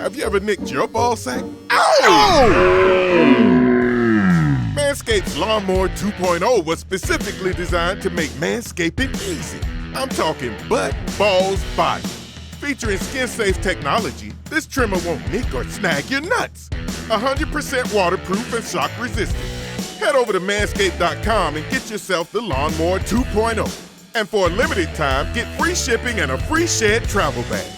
Have you ever nicked your ball sack? Ow! Manscaped's Lawnmower 2.0 was specifically designed to make manscaping easy. I'm talking butt, balls, body. Featuring skin-safe technology, this trimmer won't nick or snag your nuts. 100% waterproof and shock resistant. Head over to manscaped.com and get yourself the Lawnmower 2.0. And for a limited time, get free shipping and a free Shed travel bag.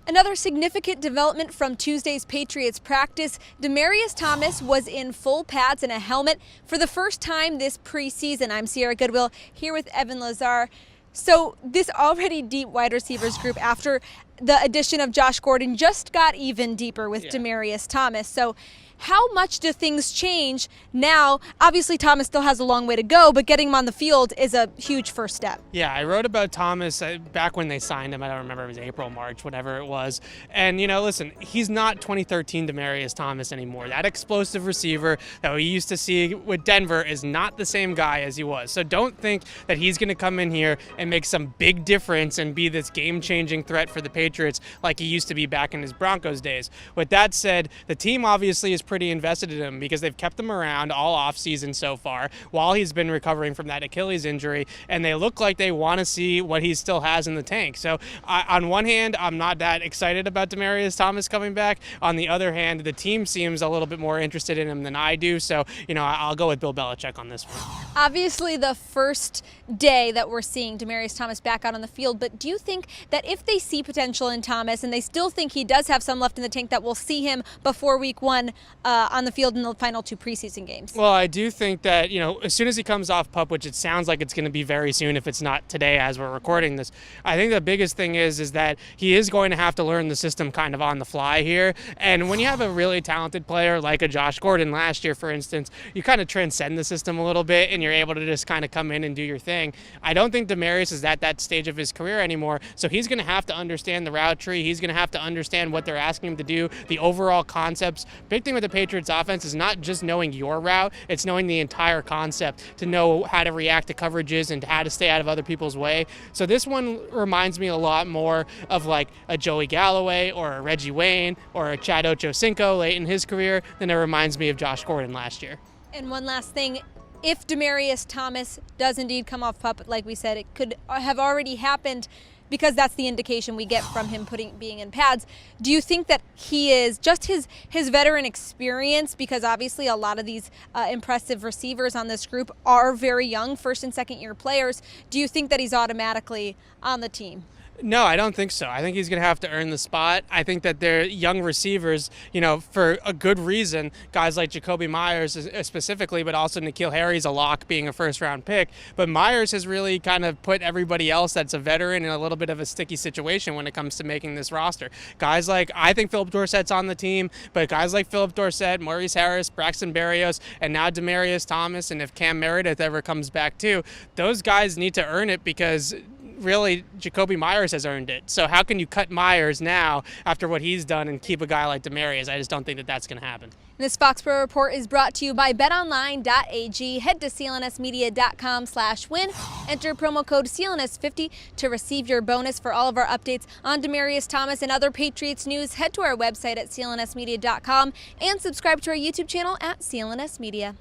Another significant development from Tuesday's Patriots practice, Demaryius Thomas was in full pads and a helmet for the first time this preseason. I'm Sierra Goodwill here with Evan Lazar. So this already deep wide receivers group after the addition of Josh Gordon just got even deeper with Demaryius Thomas. So how much do things change now? Obviously, Thomas still has a long way to go, but getting him on the field is a huge first step. Yeah, I wrote about Thomas back when they signed him. I don't remember if it was April, March, whatever it was. And, listen, he's not 2013 Demaryius Thomas anymore. That explosive receiver that we used to see with Denver is not the same guy as he was. So don't think that he's going to come in here and make some big difference and be this game-changing threat for the Patriots like he used to be back in his Broncos days. With that said, the team obviously is pretty invested in him because they've kept him around all offseason so far while he's been recovering from that Achilles injury, and they look like they want to see what he still has in the tank. So on one hand, I'm not that excited about Demaryius Thomas coming back. On the other hand, the team seems a little bit more interested in him than I do. So, I'll go with Bill Belichick on this one. Obviously, the first day that we're seeing Demaryius Thomas back out on the field, but do you think that if they see potential in Thomas and they still think he does have some left in the tank, that we'll see him before week one on the field in the final two preseason games? Well, I do think that, as soon as he comes off PUP, which it sounds like it's going to be very soon if it's not today as we're recording this, I think the biggest thing is that he is going to have to learn the system kind of on the fly here. And when you have a really talented player like a Josh Gordon last year, for instance, you kind of transcend the system a little bit and you're able to just kind of come in and do your thing. I don't think Demaryius is at that stage of his career anymore, so he's going to have to understand the route tree. He's going to have to understand what they're asking him to do, the overall concepts. Big thing with the Patriots offense is not just knowing your route, it's knowing the entire concept to know how to react to coverages and how to stay out of other people's way. So this one reminds me a lot more of like a Joey Galloway or a Reggie Wayne or a Chad Ochocinco late in his career than it reminds me of Josh Gordon last year. And one last thing, if Demaryius Thomas does indeed come off PUP, like we said, it could have already happened because that's the indication we get from him being in pads. Do you think that he is just his veteran experience, because obviously a lot of these impressive receivers on this group are very young, first and second year players. Do you think that he's automatically on the team? No, I don't think so. I think he's going to have to earn the spot. I think that they're young receivers, for a good reason. Guys like Jacoby Myers specifically, but also N'Keal Harry's a lock being a first-round pick. But Myers has really kind of put everybody else that's a veteran in a little bit of a sticky situation when it comes to making this roster. Guys like, I think Philip Dorsett's on the team, but guys like Philip Dorsett, Maurice Harris, Braxton Berrios, and now Demaryius Thomas, and if Cam Meredith ever comes back too, those guys need to earn it because really Jacoby Myers has earned it. So how can you cut Myers now after what he's done and keep a guy like Demaryius? I just don't think that that's going to happen. This Foxborough Report is brought to you by betonline.ag. Head to clnsmedia.com/win. Enter promo code CLNS50 to receive your bonus. For all of our updates on Demaryius Thomas and other Patriots news, head to our website at clnsmedia.com and subscribe to our YouTube channel at CLNS Media.